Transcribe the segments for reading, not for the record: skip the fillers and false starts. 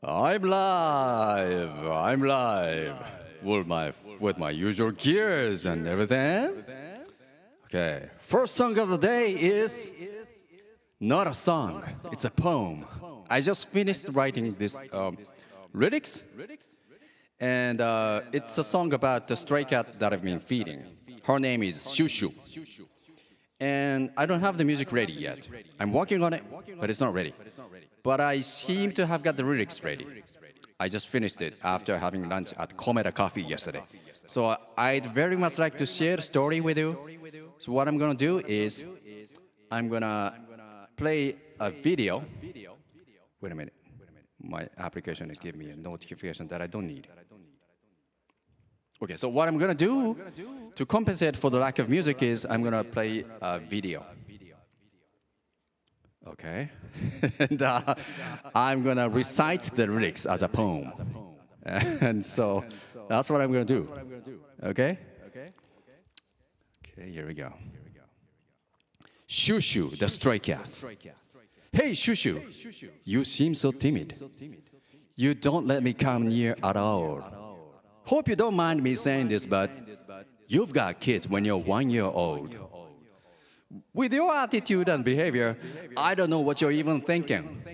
I'm live with my usual gears and everything. Okay, first song of the day is not a song, it's a poem. I just finished writing this lyrics, and it's a song about the stray cat that I've been feeding. Her name is Chouchou. And I don't have the music ready yet. I'm working on it, but it's not ready. But I seem to have got the lyrics ready. I just finished it after having lunch at Kometa Coffee yesterday. So I'd very much like to share the story with you. So what I'm gonna do is I'm gonna play a video. Wait a minute. My application is giving me a notification that I don't need. Okay, so what I'm gonna do to compensate for the lack of music is I'm gonna play a video. Okay, and I'm gonna recite the lyrics as a poem, and so that's what I'm gonna do. Okay. Okay, here we go. Chouchou, the stray cat. Hey, Chouchou, you seem so timid. You don't let me come near at all. Hope you don't mind me saying this, but you've got kids when you're 1 year old. With your attitude and behavior, I don't know what you're even thinking.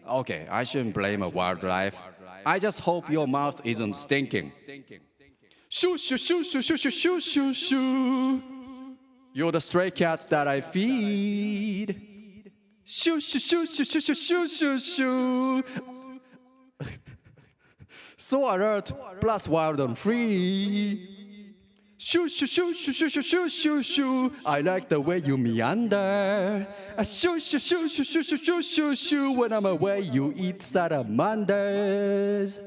Okay, I shouldn't blame a wildlife. I just hope your mouth isn't stinking. Shoo, shoo, shoo, shoo, shoo, shoo, shoo, shoo, shoo. You're the stray cats that I feed. Shoo, shoo, shoo, shoo, shoo, shoo, shoo, shoo, shoo. So alert, plus wild and free. Shoo, shoo, shoo, shoo, shoo, shoo, shoo, shoo, shoo. I like the way you meander. Shoo, shoo, shoo, shoo, shoo, shoo, shoo, shoo, shoo. When I'm away, you eat salamanders.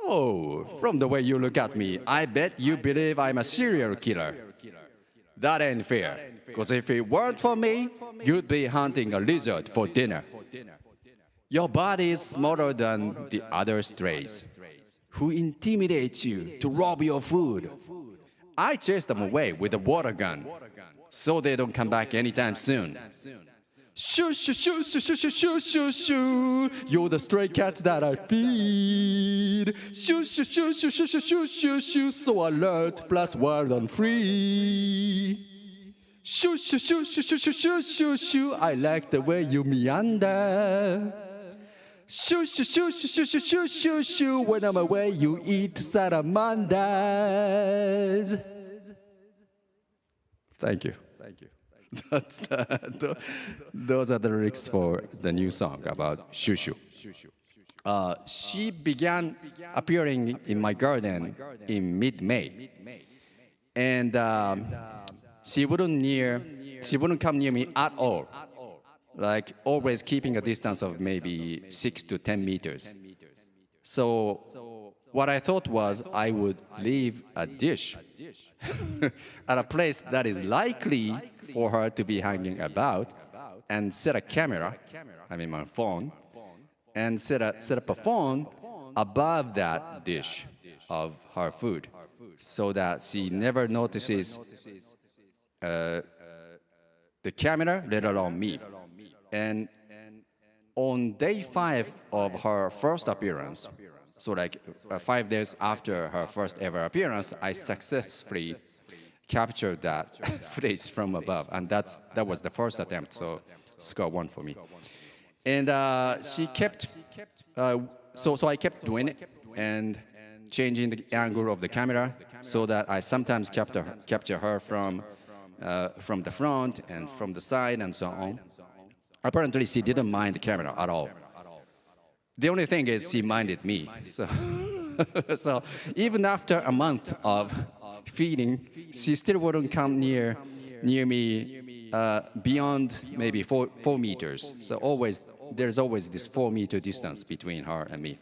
Oh, from the way you look at me, I bet you believe I'm a serial killer. That ain't fair, because if it weren't for me, you'd be hunting a lizard for dinner. Your body is smaller than the other strays, who intimidate you to rob your food. I chase them away with a water gun, so they don't come back anytime soon. Shoo, shoo, shoo, shoo, shoo, shoo, shoo, shoo, shoo. You're the stray cats that I feed. Shoo, shoo, shoo, shoo, shoo, shoo, shoo, shoo, shoo. So alert, plus wild and free. Shoo, shoo, shoo, shoo, shoo, shoo, shoo, shoo, shoo. I like the way you meander. Shoo, shoo, shoo, shoo, shoo, shoo, shoo, shoo, shoo. When I'm away, you eat salamanders. Thank you. Those are the lyrics for the new song about Chouchou. She began appearing in my garden in mid-May, and she wouldn't come near me at all. Like always keeping a distance of maybe 6 to 10 meters. So what I thought was I would leave a dish at a place that is likely for her to be hanging about, and set a camera, my phone, and set up a phone above that dish of her food, so that she never notices the camera, let alone me. And on day 5 of her first appearance, so like 5 days after her first ever appearance, I successfully captured that footage from above, and that was the first attempt, so score 1 for me. And she kept, so I kept doing it and changing the angle of the camera so that I sometimes capture her from the front and from the side and so on. Apparently, she didn't mind the camera at all. The only thing is she minded me. So, so even after a month of feeding, she still wouldn't come near me beyond maybe 4 meters. So there's always this 4-meter distance between her and me.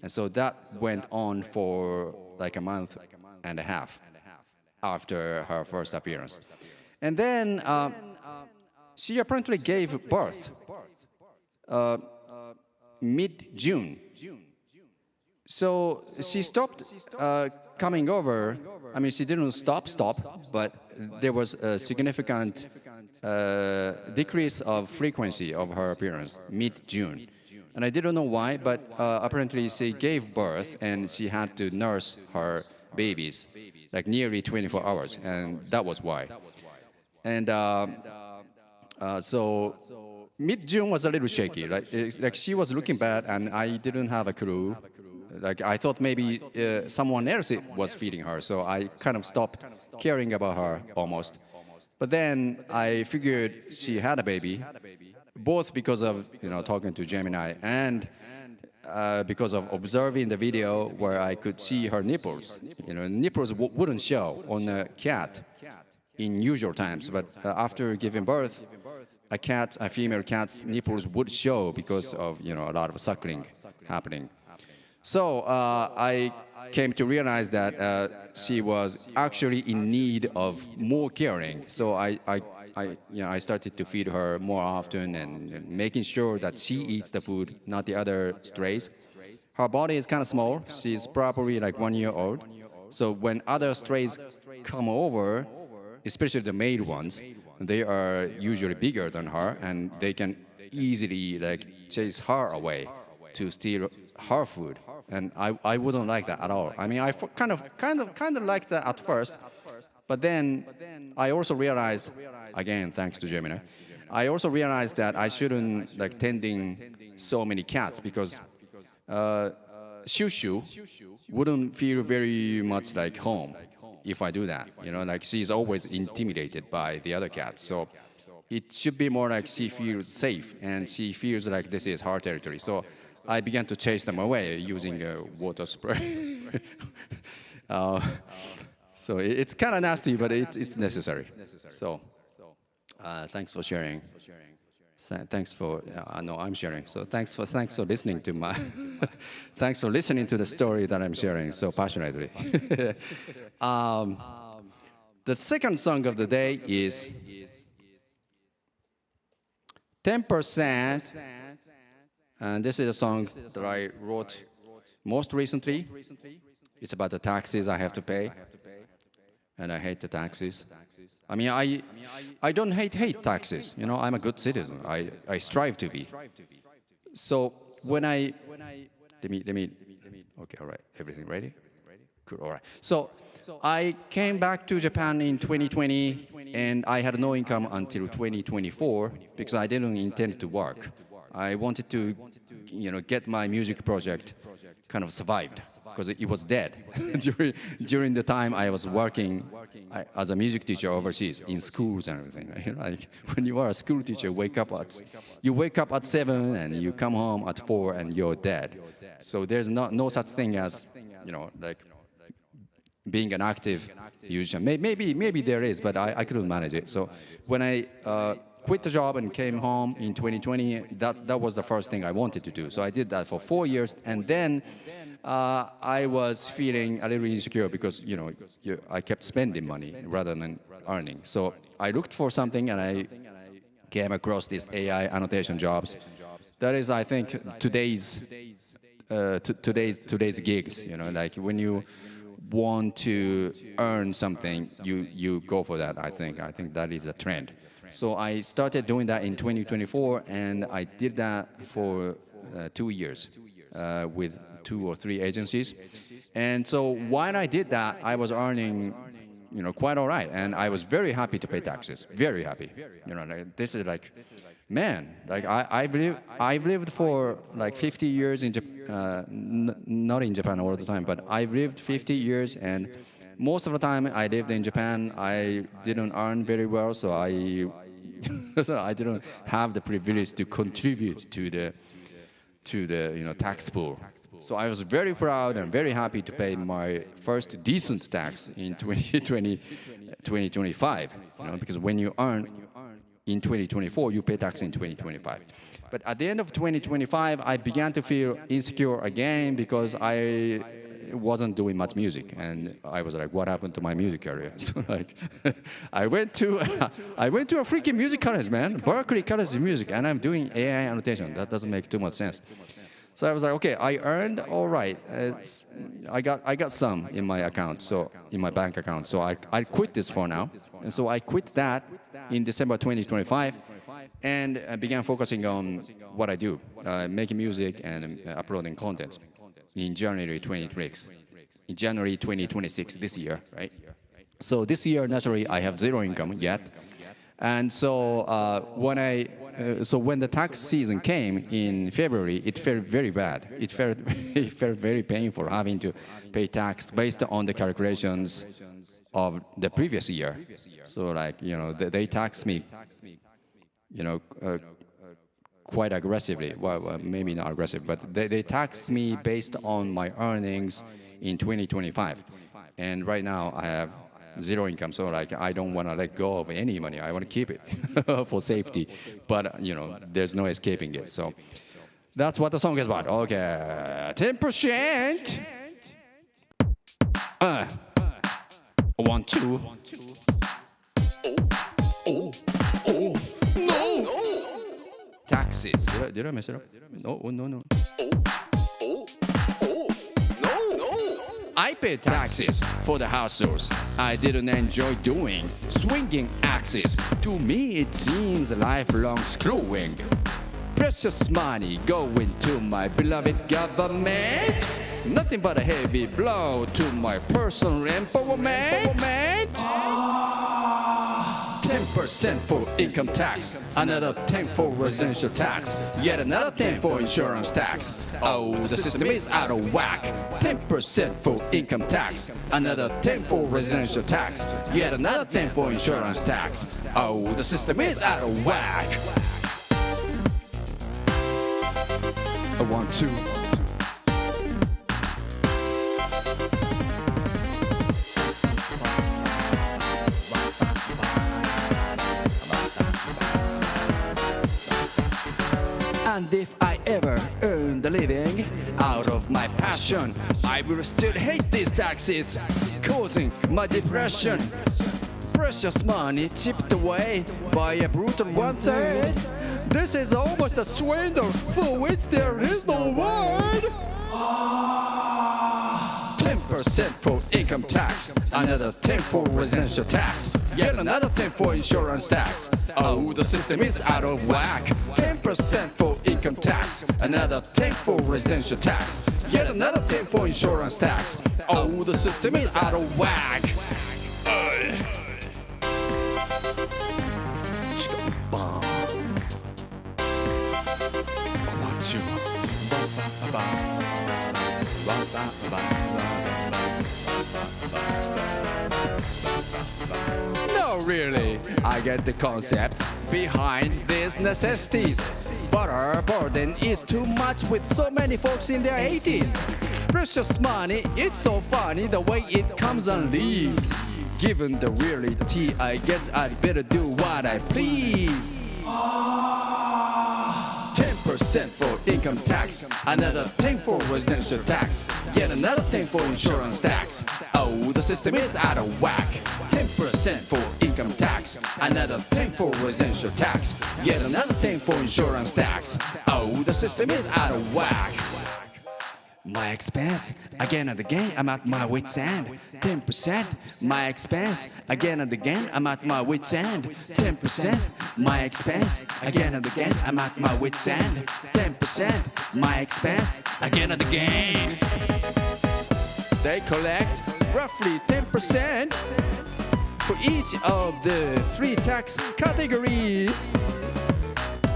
And so that went on for like a month and a half after her first appearance. And then she apparently gave birth mid-June. So she stopped coming over. She didn't stop, but there was a significant decrease of frequency of her appearance mid-June. And I didn't know why, but apparently she gave birth and she had to nurse her babies like nearly 24 hours, and that was why. And so mid-June was a little shaky. Like she was looking bad, and I didn't have a clue. Like I thought maybe someone else was feeding her, so I kind of stopped caring about her almost. But then I figured she had a baby, both because of talking to Gemini and because of observing the video where I could see her nipples. Nipples wouldn't show on a cat in usual times, but after giving birth, a female cat's nipples would show because of a lot of suckling happening. So I came to realize that she was actually in need of more caring. So I started to feed her more often and making sure that she eats the food, not the other strays. Her body is kind of small. She's probably like 1 year old. So when other strays come over, especially the male ones, they are usually bigger than her, and they can easily like chase her away to steal her food. And I wouldn't like that at all. I mean, I kind of liked that at first, but then I also realized, again, thanks to Gemini, I also realized that I shouldn't like tending so many cats because Chouchou wouldn't feel very much like home if I do that. Like she's always intimidated by the other cats. So it should be more like she feels safe and she feels like this is her territory. So I began to chase them away using a water spray. So it's kind of nasty, but it's necessary. So thanks for sharing. Thanks for no, I'm sharing. So thanks for listening to my thanks for listening to the story that I'm sharing so passionately. The second song of the day is 10%, and this is a song that I wrote most recently. It's about the taxes I have to pay, and I hate the taxes. I mean, I don't hate taxes. I'm a good citizen. I strive to be. So when let me. Okay, all right. Everything ready? Cool. All right. So I came back to Japan in 2020, and I had no income until 2024 because I didn't intend to work. I wanted to, get my music project kind of survived because it was dead during the time I was working as a music teacher overseas in schools and everything. Like when you are a school teacher, you wake up at 7 and you come home at 4 and you're dead. So there's no such thing as like being an active musician. Maybe there is, but I couldn't manage it. So when I quit the job and came home in 2020, that was the first thing I wanted to do. So I did that for 4 years, and then I was feeling a little insecure because I kept spending money rather than earning. So I looked for something, and I came across these AI annotation jobs. That is, I think, today's gigs. Like when you want to earn something, you go for that. I think that is a trend. So I started doing that in 2024, and I did that for 2 years with 2 or 3 agencies. And so while I did that, I was earning, quite all right, and I was very happy to pay taxes. Very happy. Like, this is like, man, like I've lived for like 50 years in Japan, not in Japan all the time, but I've lived 50 years, and most of the time I lived in Japan, I didn't earn very well, so I didn't have the privilege to contribute to the tax pool. So I was very proud and very happy to pay my first decent tax in 2025. Because when you earn in 2024, you pay tax in 2025. But at the end of 2025, I began to feel insecure again because I wasn't doing much music, and I was like, what happened to my music career? So like I went to a freaking music college, man, Berkeley College of Music, and I'm doing AI annotation. That doesn't make too much sense. So I was like, okay, I earned all right. I got some in my account, so in my bank account. So I quit this for now, and so I quit that in December 2025, and began focusing on what I do, making music and uploading content in January 2026. In January 2026, this year, right? So this year, naturally, I have zero income yet. And so when the tax season came in February, it felt very bad. It felt very painful having to pay tax based on the calculations of the previous year. So like, they taxed me, quite aggressively. Well, maybe not aggressive, but they taxed me based on my earnings in 2025. And right now I have zero income, so like I don't want to let go of any money. I want to keep it for safety, but there's no escaping it. So that's what the song is about. Okay, 10%. 1, 2. Oh, no! Taxes. Did I mess it up? No. I paid taxes for the households I didn't enjoy doing. Swinging axes. To me it seems a lifelong screwing. Precious money going to my beloved government. Nothing but a heavy blow to my personal empowerment. 10% for income tax, another 10 for residential tax, yet another 10 for insurance tax. Oh, the system is out of whack. 10% for income tax, another 10 for residential tax, yet another 10 for insurance tax. Oh, the system is out of whack. 1, 2. And if I ever earn the living out of my passion, I will still hate these taxes, causing my depression. Precious money chipped away by a brutal 1/3. This is almost a swindle for which there is no word. 10% for income tax, another 10 for residential tax, yet another 10 for insurance tax. Oh, the system is out of whack. 10% for income tax, another 10 for residential tax, yet another 10 for insurance tax. Oh, the system is out of whack. No, really, I get the concept behind these necessities. But our burden is too much with so many folks in their 80s. Precious money, it's so funny the way it comes and leaves. Given the reality, I guess I'd better do what I please. 10% for income tax, another 10 for residential tax, yet another 10 for insurance tax. Oh, the system is out of whack. 10% for income tax, another 10 for residential tax, yet another 10 for insurance tax. Oh, the system is out of whack. My expense, again and again, I'm at my wit's end. 10%, my expense, again and again, I'm at my wit's end. 10%, my expense, again and again, I'm at my wit's end. 10%, my expense, again and again. They collect roughly 10% for each of the 3 tax categories.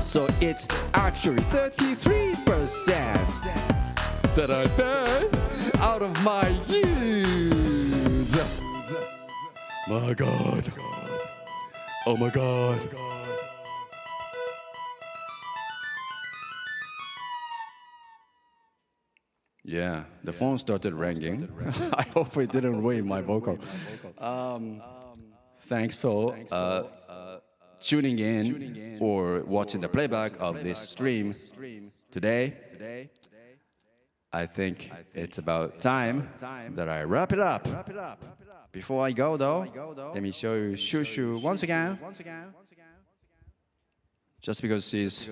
So it's actually 33% that I pay out of my years. My God. Oh my God. Yeah, the phone started ringing. I hope it didn't ruin my vocal. Thanks for tuning in or watching the playback of this stream today. I think it's about time that I wrap it up. Before I go, though, let me show you Chouchou once again. Just because she's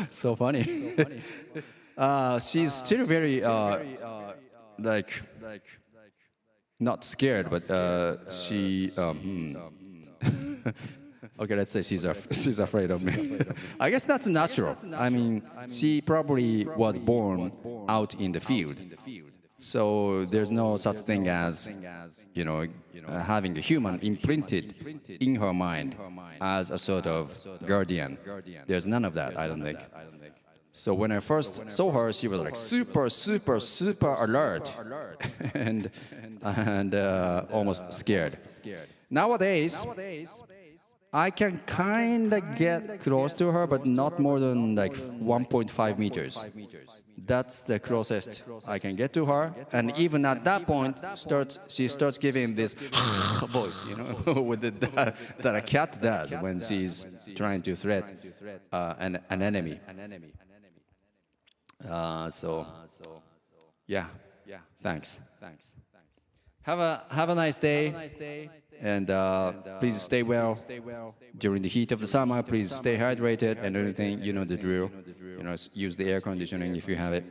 so funny. She's still very not scared, but she Okay, let's say she's afraid of me. I guess that's natural. I mean, she probably was born out in the field. So there's no such thing as, having a human imprinted in her mind as a sort of guardian. There's none of that, I don't think. So when I first saw her, she was like super, super, super alert and almost scared. Nowadays, I can kind of get close to her, but not more than like 1.5 meters. That's the closest I can get to her. And even at that point, she starts giving this voice, with that a cat does when she's trying to threat an enemy. So, yeah, thanks. Have a nice day, and please stay well during the heat of the summer. Please stay hydrated and everything. You know the drill. Use the air conditioning if you have it.